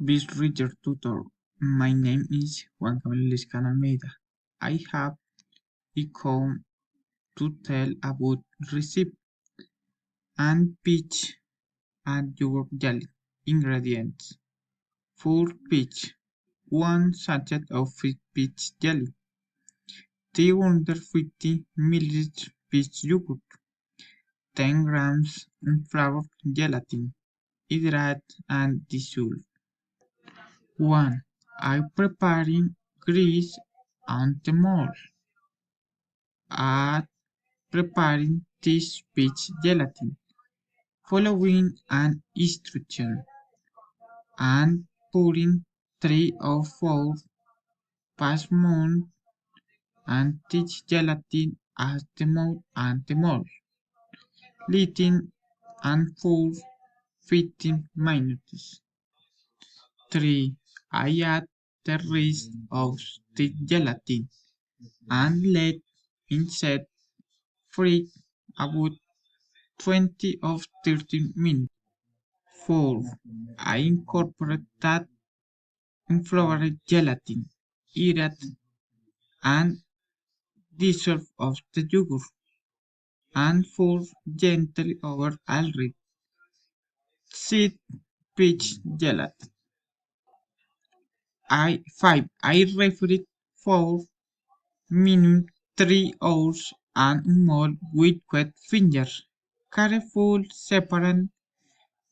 This reader tutor. My name is Juan Camilo Lescan Almeida. I have come to tell about recipe and peach and yogurt jelly. Ingredients: 4 peach, 1 sachet of peach jelly, 350 ml peach yogurt, 10 grams flavored gelatin, hydrate and dissolve. 1. I'm preparing grease and the mold. Add preparing this peach gelatin, following an instruction, and pouring 3 or 4 parchment and teach gelatin as the mold and the mold, letting and for 15 minutes. 3. I add the rest of the gelatin and let inside fridge about 20 or 30 minutes. 4. I incorporate that inflorescent gelatin, eat and dissolve of the yogurt, and pour gently over already seed peach gelatin. 5. I refrigerate for minimum 3 hours and mold with wet fingers. Careful separate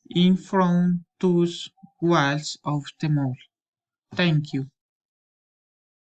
in from two walls of the mold. Thank you.